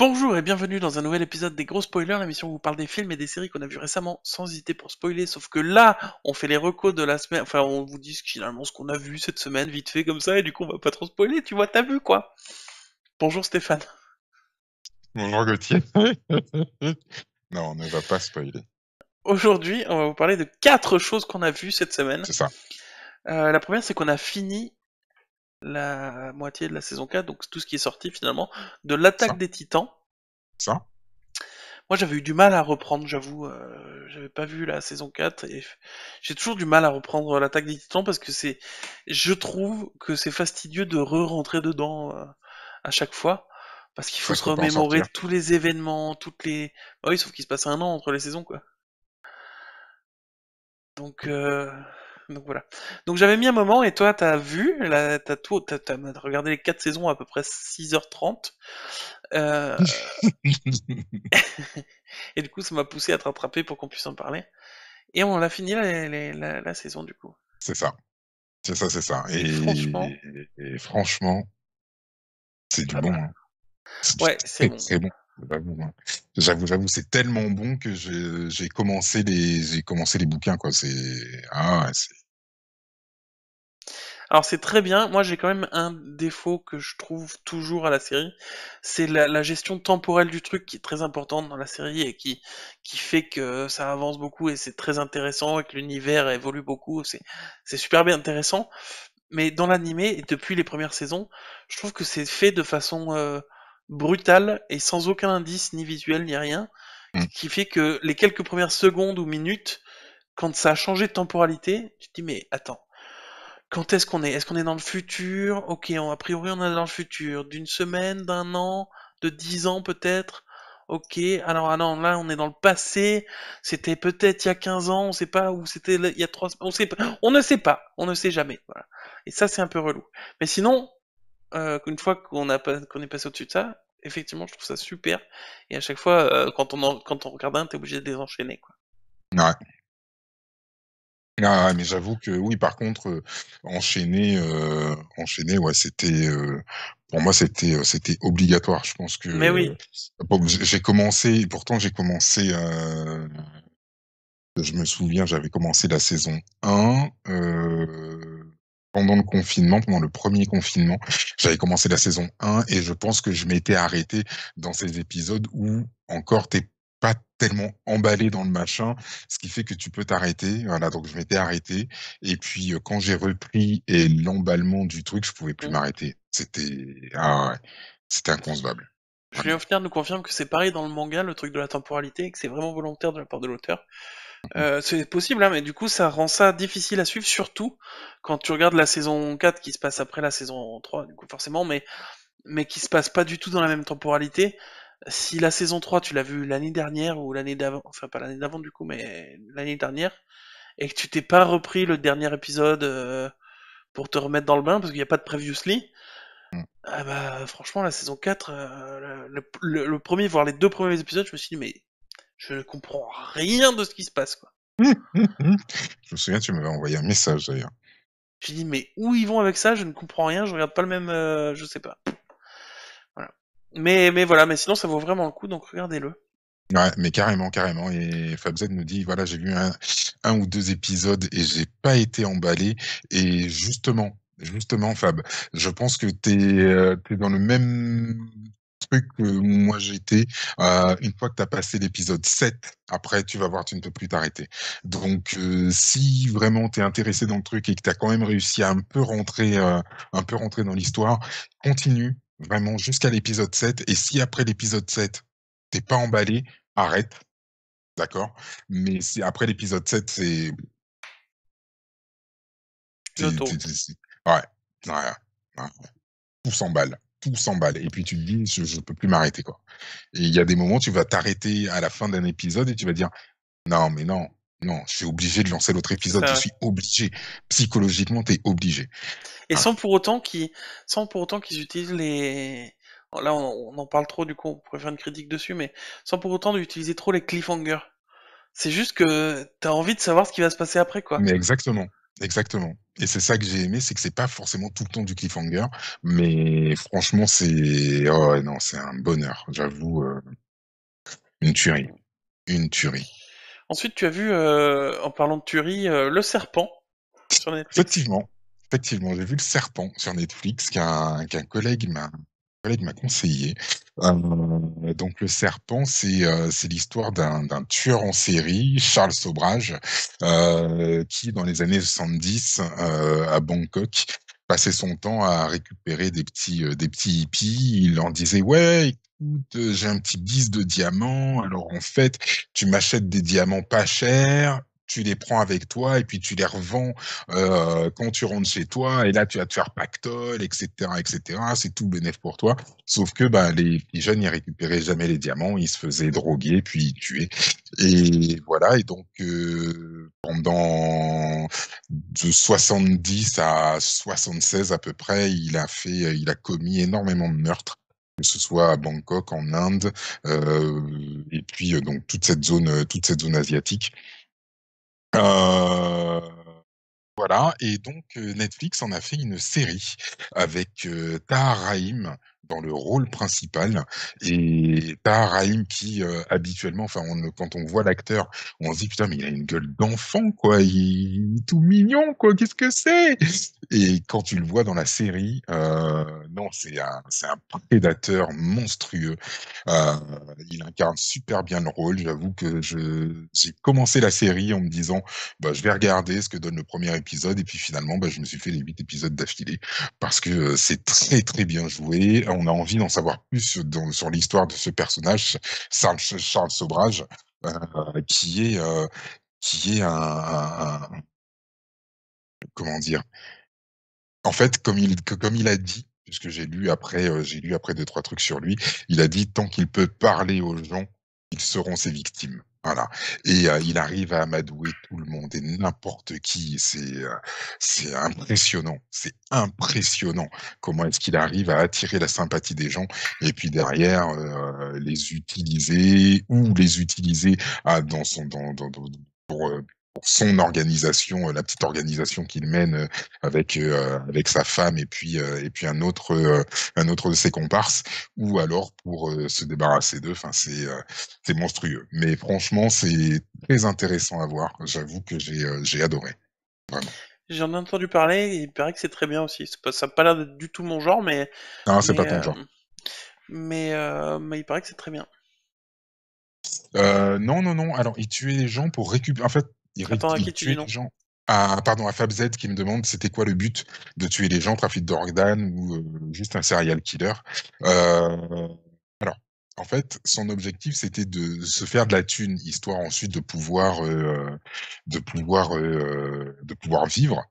Bonjour et bienvenue dans un nouvel épisode des Gros Spoilers, l'émission où on vous parle des films et des séries qu'on a vus récemment sans hésiter pour spoiler, sauf que là, on fait les recos de la semaine, enfin on vous dit finalement ce qu'on a vu cette semaine, vite fait comme ça, et du coup on va pas trop spoiler, tu vois, t'as vu quoi. Bonjour Stéphane. Bonjour Gauthier. Non, on ne va pas spoiler. Aujourd'hui, on va vous parler de 4 choses qu'on a vues cette semaine. C'est ça. La première, c'est qu'on a fini la moitié de la saison 4, donc tout ce qui est sorti finalement, de Ça. l'Attaque des Titans. Ça. Moi, j'avais eu du mal à reprendre, j'avoue. J'avais pas vu la saison 4 et j'ai toujours du mal à reprendre l'attaque des Titans parce que je trouve que c'est fastidieux de re-rentrer dedans à chaque fois parce qu'il faut Parce se qu'on peut en remémorer sortir. tous les événements, bah oui, sauf qu'il se passe un an entre les saisons, quoi. Donc, euh, donc voilà. Donc j'avais mis un moment et toi, t'as regardé les 4 saisons à peu près 6h30. Euh, et du coup, ça m'a poussé à te rattraper pour qu'on puisse en parler. Et on a fini la saison du coup. C'est ça. C'est ça, c'est ça. Et franchement, Et franchement, c'est du ah bon, bah, hein. C'est du ouais, c'est très, bon. très bon. J'avoue, hein. J'avoue, c'est tellement bon que j'ai commencé les bouquins, quoi. Ah, ouais, Alors c'est très bien. Moi, j'ai quand même un défaut que je trouve toujours à la série, c'est la gestion temporelle du truc qui est très importante dans la série et qui fait que ça avance beaucoup et c'est très intéressant et que l'univers évolue beaucoup. C'est super bien intéressant. Mais dans l'animé, et depuis les premières saisons, je trouve que c'est fait de façon brutale et sans aucun indice, ni visuel, ni rien, Mm. qui fait que les quelques premières secondes ou minutes, quand ça a changé de temporalité, tu te dis mais attends, quand est-ce qu'on est? Est-ce qu'on est dans le futur? Ok, a priori on est dans le futur. D'une semaine, d'un an, de 10 ans peut-être? Ok, alors ah non, là on est dans le passé, c'était peut-être il y a 15 ans, on sait pas, ou c'était il y a 3 semaines, on sait pas, on ne sait pas, on ne sait jamais. Voilà. Et ça c'est un peu relou. Mais sinon, une fois qu'on est passé au-dessus de ça, effectivement je trouve ça super. Et à chaque fois, quand on regarde un, t'es obligé de les enchaîner, quoi. Ouais. Ah, ouais, mais j'avoue que oui, par contre, enchaîner, ouais, pour moi, c'était obligatoire. Je pense que Mais oui, bon, j'ai commencé, pourtant j'ai commencé. Je me souviens, j'avais commencé la saison 1 pendant le confinement, pendant le premier confinement. J'avais commencé la saison 1 et je pense que je m'étais arrêté dans ces épisodes où encore t'es pas tellement emballé dans le machin, ce qui fait que tu peux t'arrêter. Voilà, donc je m'étais arrêté et puis, quand j'ai repris et l'emballement du truc, je pouvais plus mm. m'arrêter. Ah ouais, c'était inconcevable, Julien vraiment. Flier nous confirme que c'est pareil dans le manga, le truc de la temporalité, et que c'est vraiment volontaire de la part de l'auteur. Mmh. C'est possible, hein, mais du coup, ça rend ça difficile à suivre, surtout quand tu regardes la saison 4 qui se passe après la saison 3, du coup, forcément, mais qui se passe pas du tout dans la même temporalité. Si la saison 3, tu l'as vue l'année dernière, ou l'année d'avant, enfin pas l'année d'avant du coup, mais l'année dernière, et que tu t'es pas repris le dernier épisode pour te remettre dans le bain, parce qu'il n'y a pas de previously, Mmh. ah bah franchement, la saison 4, le premier, voire les 2 premiers épisodes, je me suis dit, mais je ne comprends rien de ce qui se passe, quoi. Je me souviens, tu m'avais envoyé un message d'ailleurs. J'ai dit, mais où ils vont avec ça? Je ne comprends rien, je regarde pas le même, je sais pas. Voilà. Mais voilà, mais sinon ça vaut vraiment le coup, donc regardez-le. Ouais, mais carrément, carrément. Et Fabzet nous dit, voilà, j'ai vu un ou 2 épisodes et j'ai pas été emballé. Et justement, Fab, je pense que t'es dans le même truc que moi j'étais. Une fois que t'as passé l'épisode 7, après, tu vas voir, tu ne peux plus t'arrêter. Donc, si vraiment t'es intéressé dans le truc et que t'as quand même réussi à un peu rentrer dans l'histoire, continue vraiment jusqu'à l'épisode 7. Et si après l'épisode 7, t'es pas emballé, arrête, d'accord, mais si après l'épisode 7, Une c'est autoroute. ouais, ouais, ouais, tout s'emballe et puis tu te dis: «Je peux plus m'arrêter, quoi» et il y a des moments, tu vas t'arrêter à la fin d'un épisode et tu vas dire: «Non, mais non, non, je suis obligé de lancer l'autre C'est épisode, je ça, ouais. suis obligé». Psychologiquement, tu es obligé. Et Voilà. sans pour autant qu'ils utilisent les. Bon, là, on en parle trop, du coup, on pourrait faire une critique dessus, mais sans pour autant d'utiliser trop les cliffhangers. C'est juste que t'as envie de savoir ce qui va se passer après, quoi. Mais exactement, exactement. Et c'est ça que j'ai aimé, c'est que c'est pas forcément tout le temps du cliffhanger, mais franchement, c'est oh ouais, non, c'est un bonheur, j'avoue, une tuerie, une tuerie. Ensuite, tu as vu, en parlant de tuerie, Le Serpent sur Netflix. Effectivement, effectivement, j'ai vu Le Serpent sur Netflix qu'un collègue m'a conseillé. Donc Le Serpent, c'est l'histoire d'un tueur en série, Charles Sobrage, qui dans les années 70 à Bangkok passait son temps à récupérer des petits hippies. Il leur disait ouais. Écoute, j'ai un petit bis de diamants. Alors en fait, tu m'achètes des diamants pas chers, tu les prends avec toi et puis tu les revends quand tu rentres chez toi, et là tu vas te faire pactole, etc., etc. C'est tout bénef pour toi. Sauf que bah, les petits jeunes, ils récupéraient jamais les diamants, ils se faisaient droguer puis tuer. Et voilà. Et donc pendant de 70 à 76 à peu près, il a commis énormément de meurtres, que ce soit à Bangkok, en Inde, et puis donc toute cette zone asiatique. Euh, voilà. Et donc Netflix en a fait une série avec Tahar Rahim dans le rôle principal. Et Tahar Rahim qui habituellement, enfin quand on voit l'acteur, on se dit putain mais il a une gueule d'enfant quoi, il est tout mignon quoi, qu'est-ce que c'est? Et quand tu le vois dans la série, non c'est un prédateur monstrueux. Euh, il incarne super bien le rôle. J'avoue que j'ai commencé la série en me disant bah, je vais regarder ce que donne le premier épisode, et puis finalement, bah, je me suis fait les 8 épisodes d'affilée parce que c'est très très bien joué. On a envie d'en savoir plus sur l'histoire de ce personnage, Charles Sobrage, qui est qui est comment dire. En fait, comme il a dit, puisque j'ai lu après deux trois trucs sur lui, il a dit tant qu'il peut parler aux gens, ils seront ses victimes. Voilà. Et il arrive à amadouer tout le monde et n'importe qui. C'est impressionnant. C'est impressionnant comment est-ce qu'il arrive à attirer la sympathie des gens et puis derrière les utiliser ou les utiliser dans pour pour son organisation, la petite organisation qu'il mène avec sa femme et puis un autre de ses comparses, ou alors pour se débarrasser d'eux. Enfin, c'est monstrueux. Mais franchement, c'est très intéressant à voir. J'avoue que j'ai adoré, vraiment. J'en ai entendu parler, et il paraît que c'est très bien aussi. Ça a pas l'air d'être du tout mon genre, Non, c'est pas mais, ton euh, genre. mais il paraît que c'est très bien. Non, non, non. Alors, il tuait les gens pour récupérer. En fait, Attends, à il qui tu dis tuait non? les gens. Ah, pardon, à FabZ qui me demande c'était quoi le but de tuer les gens, trafic d'organes ou juste un serial killer. Euh, alors, en fait, son objectif c'était de se faire de la thune, histoire ensuite de pouvoir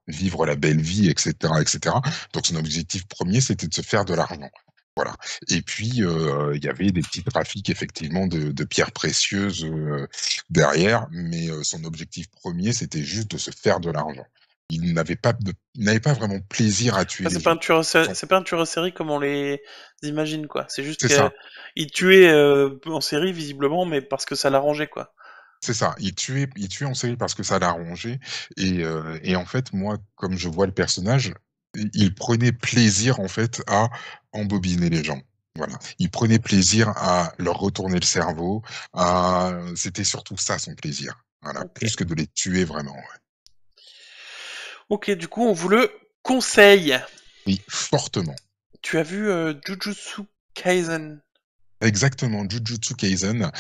vivre la belle vie, etc., etc. Donc, son objectif premier c'était de se faire de l'argent. Voilà. Et puis, il y avait des petits trafics effectivement de pierres précieuses derrière, mais son objectif premier, c'était juste de se faire de l'argent. Il n'avait pas vraiment plaisir à tuer Enfin, les gens. Donc, c'est pas un tueur en série comme on les imagine, quoi. C'est juste c'est ça, qu'il tuait en série, visiblement, mais parce que ça l'arrangeait, quoi. c'est ça. Il tuait en série parce que ça l'a rongé. Et en fait, moi, comme je vois le personnage, il prenait plaisir en fait à embobiner les gens. Voilà. Il prenait plaisir à leur retourner le cerveau. C'était surtout ça son plaisir. Voilà. Ok. Plus que de les tuer vraiment. Ouais. Ok, du coup, on vous le conseille. Oui, fortement. Tu as vu Jujutsu Kaisen? Exactement, Jujutsu Kaisen,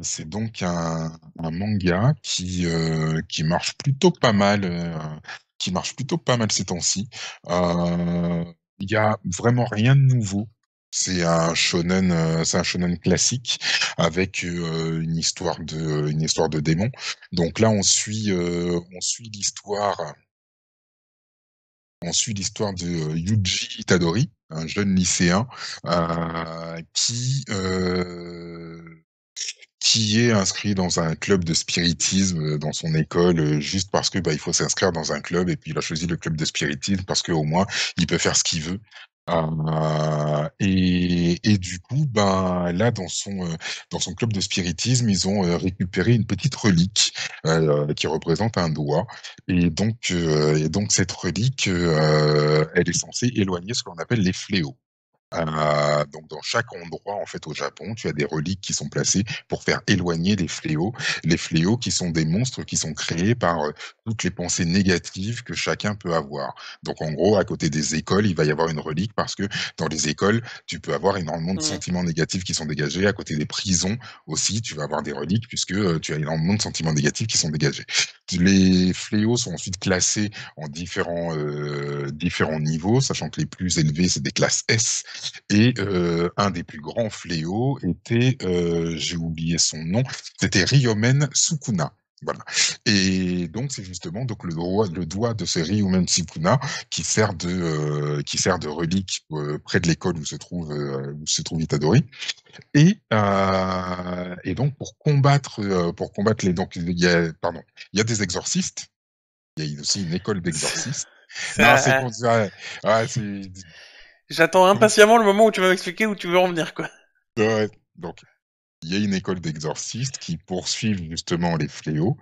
c'est donc un manga qui marche plutôt pas mal, qui marche plutôt pas mal ces temps-ci. Il y a vraiment rien de nouveau. C'est un shonen classique avec une histoire de démon. Donc là, on suit l'histoire de Yuji Itadori, un jeune lycéen qui est inscrit dans un club de spiritisme dans son école juste parce que bah il faut s'inscrire dans un club, et puis il a choisi le club de spiritisme parce que au moins il peut faire ce qu'il veut. Et du coup, ben là, dans son club de spiritisme, ils ont récupéré une petite relique qui représente un doigt. Et donc cette relique, elle est censée éloigner ce qu'on appelle les fléaux. Donc dans chaque endroit en fait au Japon, tu as des reliques qui sont placées pour faire éloigner les fléaux qui sont des monstres qui sont créés par toutes les pensées négatives que chacun peut avoir. Donc en gros, à côté des écoles, il va y avoir une relique parce que dans les écoles, tu peux avoir énormément de Mhm. sentiments négatifs qui sont dégagés. À côté des prisons aussi, tu vas avoir des reliques puisque tu as énormément de sentiments négatifs qui sont dégagés. Les fléaux sont ensuite classés en différents niveaux, sachant que les plus élevés, c'est des classes S. Et un des plus grands fléaux était, j'ai oublié son nom, c'était Ryomen Sukuna. Voilà. Et donc c'est justement donc le doigt de ce Ryomen Sukuna qui sert de relique près de l'école où se trouve Itadori. Et donc pour combattre les donc il y a des exorcistes. Il y a aussi une école d'exorcistes. Non, c'est Ça... pour dire, ouais, c'est J'attends impatiemment le moment où tu vas m'expliquer où tu veux en venir, quoi. ouais, donc il y a une école d'exorcistes qui poursuivent justement les fléaux.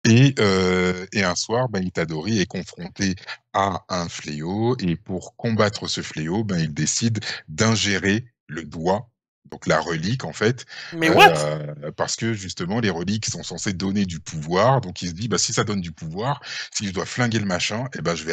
Et un soir, ben, Itadori est confronté à un fléau, et pour combattre ce fléau, ben, il décide d'ingérer le doigt, donc la relique en fait, Mais what? parce que justement les reliques sont censées donner du pouvoir, donc il se dit, bah, si ça donne du pouvoir, si je dois flinguer le machin, eh ben, je vais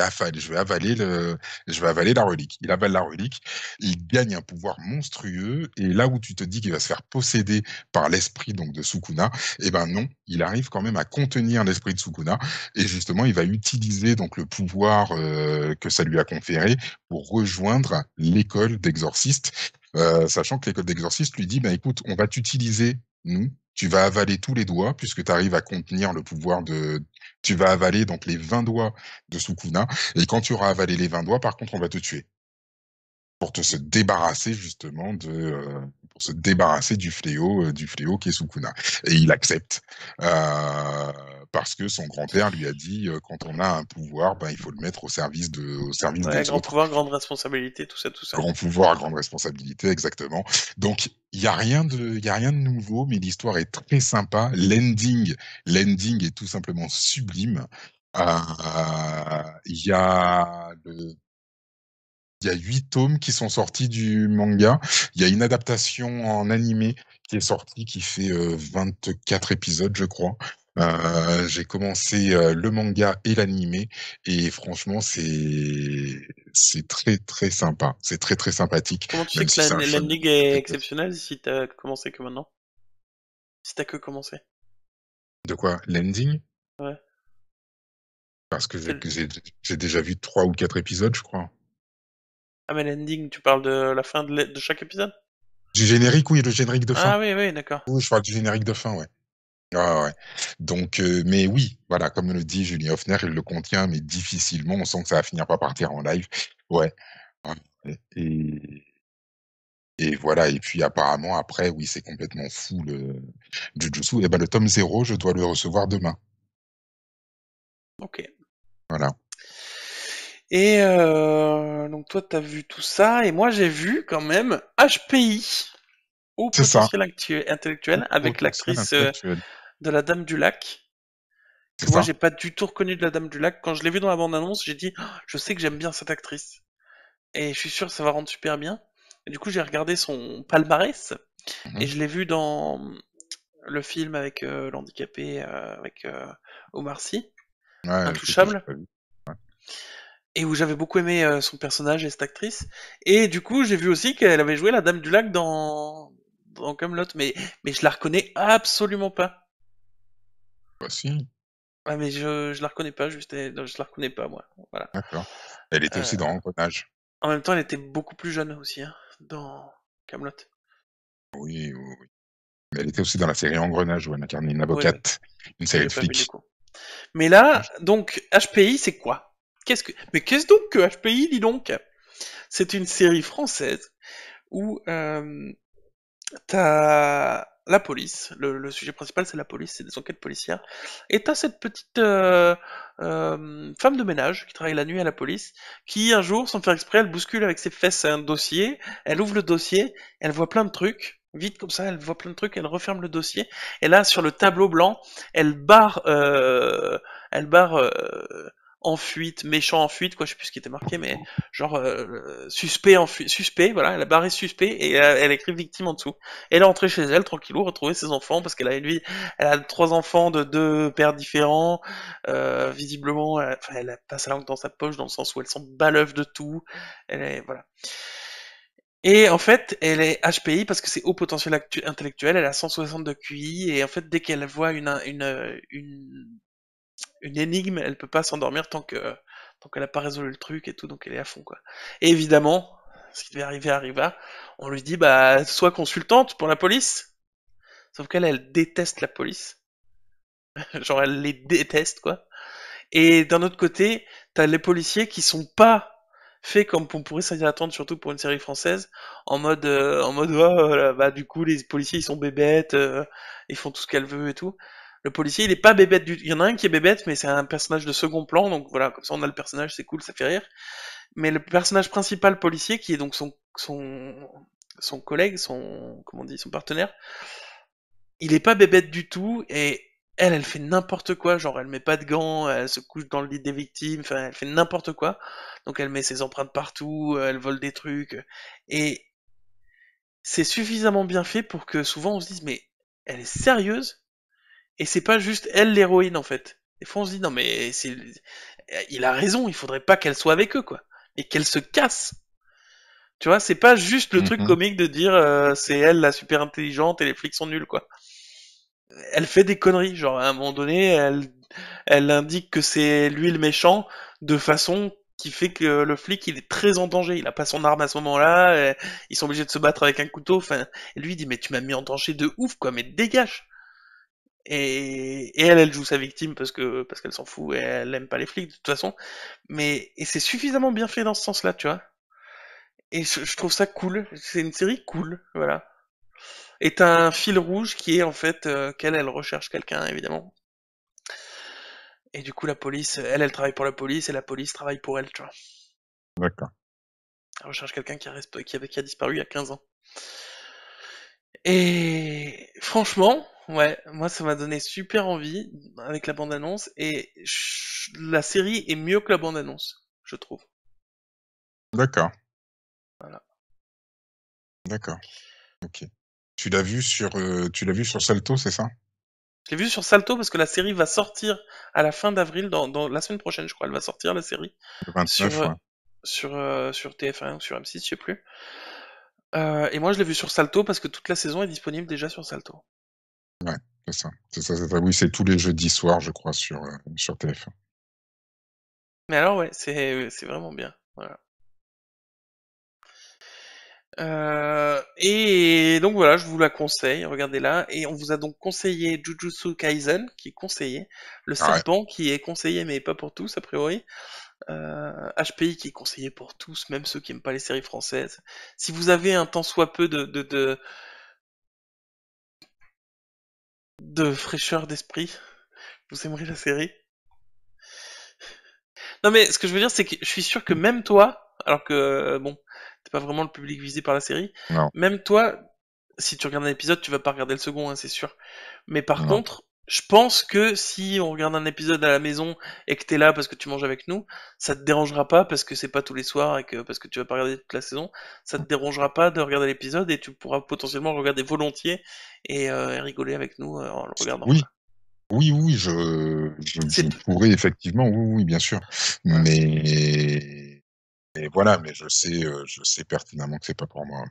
avaler la relique. Il avale la relique, il gagne un pouvoir monstrueux, et là où tu te dis qu'il va se faire posséder par l'esprit donc de Sukuna, eh ben non, il arrive quand même à contenir l'esprit de Sukuna, et justement il va utiliser donc le pouvoir que ça lui a conféré pour rejoindre l'école d'exorcistes, sachant que l'école d'exorcistes lui dit bah écoute, on va t'utiliser nous, tu vas avaler tous les doigts puisque tu arrives à contenir le pouvoir de tu vas avaler donc les 20 doigts de Sukuna, et quand tu auras avalé les 20 doigts, par contre on va te tuer pour te se débarrasser justement pour se débarrasser du fléau qui est Sukuna. Et il accepte parce que son grand-père lui a dit quand on a un pouvoir, ben il faut le mettre au service Ouais, des grand autres. pouvoir, grande responsabilité, tout ça, tout ça. Grand pouvoir, grande responsabilité, exactement. Donc il y a rien de nouveau, mais l'histoire est très sympa. L'ending est tout simplement sublime. Il y a il y a 8 tomes qui sont sortis du manga. Il y a une adaptation en animé qui est sortie, qui fait 24 épisodes, je crois. J'ai commencé le manga et l'animé, et franchement, c'est très très sympa. C'est très très sympathique, Comment tu sais même que si c'est un shonen l'ending très est classique. exceptionnel si t'as commencé que maintenant? Si t'as que commencé? De quoi? L'ending? Ouais. Parce que C'est le- j'ai déjà vu 3 ou 4 épisodes, je crois. Ah, mais l'ending, tu parles de la fin de chaque épisode? Du générique, oui, le générique de fin. Ah oui, oui, d'accord. Oui, je parle du générique de fin, ouais. Ouais, ouais, ouais. Donc, mais oui, voilà, comme le dit Julien Hoffner, il le contient, mais difficilement. On sent que ça va finir par partir en live. Ouais. Ouais. Et voilà. Et puis apparemment, après, oui, c'est complètement fou le Jujutsu. Et ben, le tome 0, je dois le recevoir demain. Ok. Voilà. Et donc toi, t'as vu tout ça, et moi j'ai vu quand même HPI, au C'est ça. potentiel intellectuel, avec Potentiel l'actrice intellectuel. de La Dame du Lac, C'est que moi ça. j'ai pas du tout reconnu de La Dame du Lac. Quand je l'ai vue dans la bande-annonce, j'ai dit, oh, je sais que j'aime bien cette actrice, et je suis sûr que ça va rendre super bien. Et du coup, j'ai regardé son palmarès, et Mhm. je l'ai vue dans le film avec l'handicapé, avec Omar Sy, Ouais, que j'ai Intouchable, pas vu. Ouais. et où j'avais beaucoup aimé son personnage et cette actrice. Et du coup, j'ai vu aussi qu'elle avait joué la Dame du Lac dans Camelot, mais je la reconnais absolument pas. Bah, si. Ah, mais je la reconnais pas, juste, je la reconnais pas, moi. Voilà. D'accord. Elle était Euh, aussi dans Engrenage. En même temps, elle était beaucoup plus jeune aussi, hein, dans Camelot. Oui, oui, oui. Mais elle était aussi dans la série Engrenage où elle incarnait une Oui, oui, avocate, une que série j'ai de pas vu du flics. coup. Mais là, donc, HPI, c'est quoi? Mais qu'est-ce donc que HPI, dis donc? C'est une série française où t'as la police. Le sujet principal, c'est la police, c'est des enquêtes policières. Et t'as cette petite femme de ménage qui travaille la nuit à la police, qui un jour, sans faire exprès, elle bouscule avec ses fesses un dossier, elle ouvre le dossier, elle voit plein de trucs. Vite comme ça, elle voit plein de trucs, elle referme le dossier, et là, sur le tableau blanc, elle barre, elle barre en fuite, méchant en fuite, quoi, je sais plus ce qui était marqué, mais genre suspect en fuite, suspect, voilà, elle a barré suspect et elle écrit victime en dessous. Et elle est rentrée chez elle, tranquillou, retrouver ses enfants, parce qu'elle a une vie, elle a 3 enfants de 2 pères différents, visiblement, enfin, elle a pas sa langue dans sa poche, dans le sens où elle s'en baleuve de tout, elle est, voilà. Et en fait, elle est HPI parce que c'est haut potentiel intellectuel, elle a 160 de QI, et en fait, dès qu'elle voit une énigme, elle peut pas s'endormir tant qu'elle a pas résolu le truc et tout, donc elle est à fond, quoi. Et évidemment, ce qui devait arriver arriva, on lui dit, bah, sois consultante pour la police. Sauf qu'elle, elle déteste la police. Genre, elle les déteste, quoi. Et d'un autre côté, t'as les policiers qui sont pas faits comme on pourrait s'y attendre, surtout pour une série française, en mode, oh, là, bah, du coup, les policiers, ils sont bébêtes, ils font tout ce qu'elle veut et tout. Le policier, il est pas bébête il y en a un qui est bébête, mais c'est un personnage de second plan, donc voilà, comme ça on a le personnage, c'est cool, ça fait rire. Mais le personnage principal policier, qui est donc son collègue, comment on dit, son partenaire, il est pas bébête du tout, et elle fait n'importe quoi, genre elle met pas de gants, elle se couche dans le lit des victimes, enfin elle fait n'importe quoi. Donc elle met ses empreintes partout, elle vole des trucs, et c'est suffisamment bien fait pour que souvent on se dise mais elle est sérieuse, et c'est pas juste elle l'héroïne en fait. Des fois on se dit non mais il a raison, il faudrait pas qu'elle soit avec eux quoi, et qu'elle se casse. Tu vois, c'est pas juste le truc Mmh. comique de dire c'est elle la super intelligente et les flics sont nuls quoi. Elle fait des conneries, genre à un moment donné, elle indique que c'est lui le méchant de façon qui fait que le flic il est très en danger, il a pas son arme à ce moment-là, ils sont obligés de se battre avec un couteau, enfin, et lui il dit mais tu m'as mis en danger de ouf quoi, mais dégage. Et elle joue sa victime parce qu'elle s'en fout et elle aime pas les flics de toute façon, mais et c'est suffisamment bien fait dans ce sens-là, tu vois. Et je trouve ça cool, c'est une série cool, voilà. Et t'as un fil rouge qui est en fait qu'elle elle recherche quelqu'un évidemment. Et du coup la police, elle travaille pour la police et la police travaille pour elle, tu vois. D'accord. Elle recherche quelqu'un qui a disparu il y a 15 ans. Et franchement, ouais, moi ça m'a donné super envie avec la bande-annonce et la série est mieux que la bande-annonce, je trouve. D'accord, Voilà. d'accord. OK. Tu l'as vu sur Salto, c'est ça? Je l'ai vu sur Salto parce que la série va sortir à la fin d'avril, dans la semaine prochaine, je crois, elle va sortir la série Le sur 29, ouais. sur TF1 ou sur M6, je sais plus. Et moi je l'ai vu sur Salto parce que toute la saison est disponible déjà sur Salto. Ouais, c'est ça. C'est ça, c'est ça. Oui, c'est tous les jeudis soirs, je crois, sur TF1. Mais alors ouais, c'est vraiment bien. Voilà. Et donc voilà, je vous la conseille, regardez-la. Et on vous a donc conseillé Jujutsu Kaisen, qui est conseillé, le Ah ouais. serpent, qui est conseillé mais pas pour tous a priori, HPI qui est conseillé pour tous, même ceux qui aiment pas les séries françaises. Si vous avez un tant soit peu de fraîcheur d'esprit, vous aimerez la série. Non mais ce que je veux dire, c'est que je suis sûr que même toi, alors que bon, t'es pas vraiment le public visé par la série, Non, même toi, si tu regardes un épisode, tu vas pas regarder le second, hein, c'est sûr. Mais par non. contre, je pense que si on regarde un épisode à la maison et que t'es là parce que tu manges avec nous, ça te dérangera pas parce que c'est pas tous les soirs et que parce que tu vas pas regarder toute la saison, ça te dérangera pas de regarder l'épisode et tu pourras potentiellement le regarder volontiers et rigoler avec nous en le regardant, Oui, quoi. oui, oui, je C'est pourrais effectivement, oui, oui, bien sûr. voilà. Mais voilà, mais je sais pertinemment que c'est pas pour moi.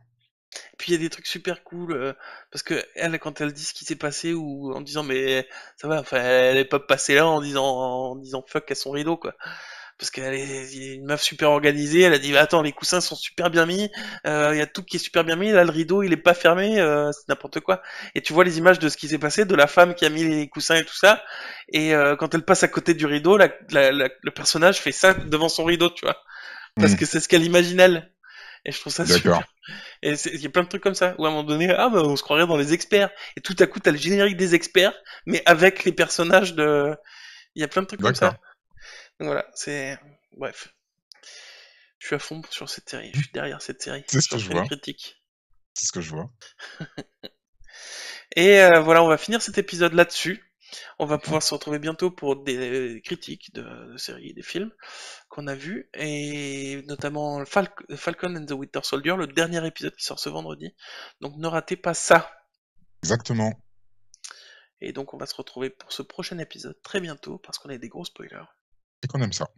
Puis il y a des trucs super cool parce que elle quand elle dit ce qui s'est passé ou en disant mais ça va, enfin elle est pas passée là en disant fuck à son rideau quoi. Parce qu'elle est une meuf super organisée, elle a dit bah, attends les coussins sont super bien mis, il y a tout qui est super bien mis, là le rideau il est pas fermé, c'est n'importe quoi. Et tu vois les images de ce qui s'est passé, de la femme qui a mis les coussins et tout ça, et quand elle passe à côté du rideau, le personnage fait ça devant son rideau, tu vois, parce Mmh. que c'est ce qu'elle imagine elle. Et je trouve ça D'accord. super. Et il y a plein de trucs comme ça, où à un moment donné, ah bah on se croirait dans les experts. Et tout à coup, t'as le générique des experts, mais avec les personnages de... Il y a plein de trucs comme ça. D'accord. Donc voilà, c'est... Bref. Je suis à fond sur cette série, je suis derrière cette série. C'est ce J'en que je fais les vois. critiques. C'est ce que je vois. Et voilà, on va finir cet épisode là-dessus. On va Mmh. pouvoir se retrouver bientôt pour des critiques de séries, des films qu'on a vus, et notamment Falcon and the Winter Soldier, le dernier épisode qui sort ce vendredi. Donc ne ratez pas ça. Exactement. Et donc on va se retrouver pour ce prochain épisode très bientôt, parce qu'on a des gros spoilers. Et qu'on aime ça.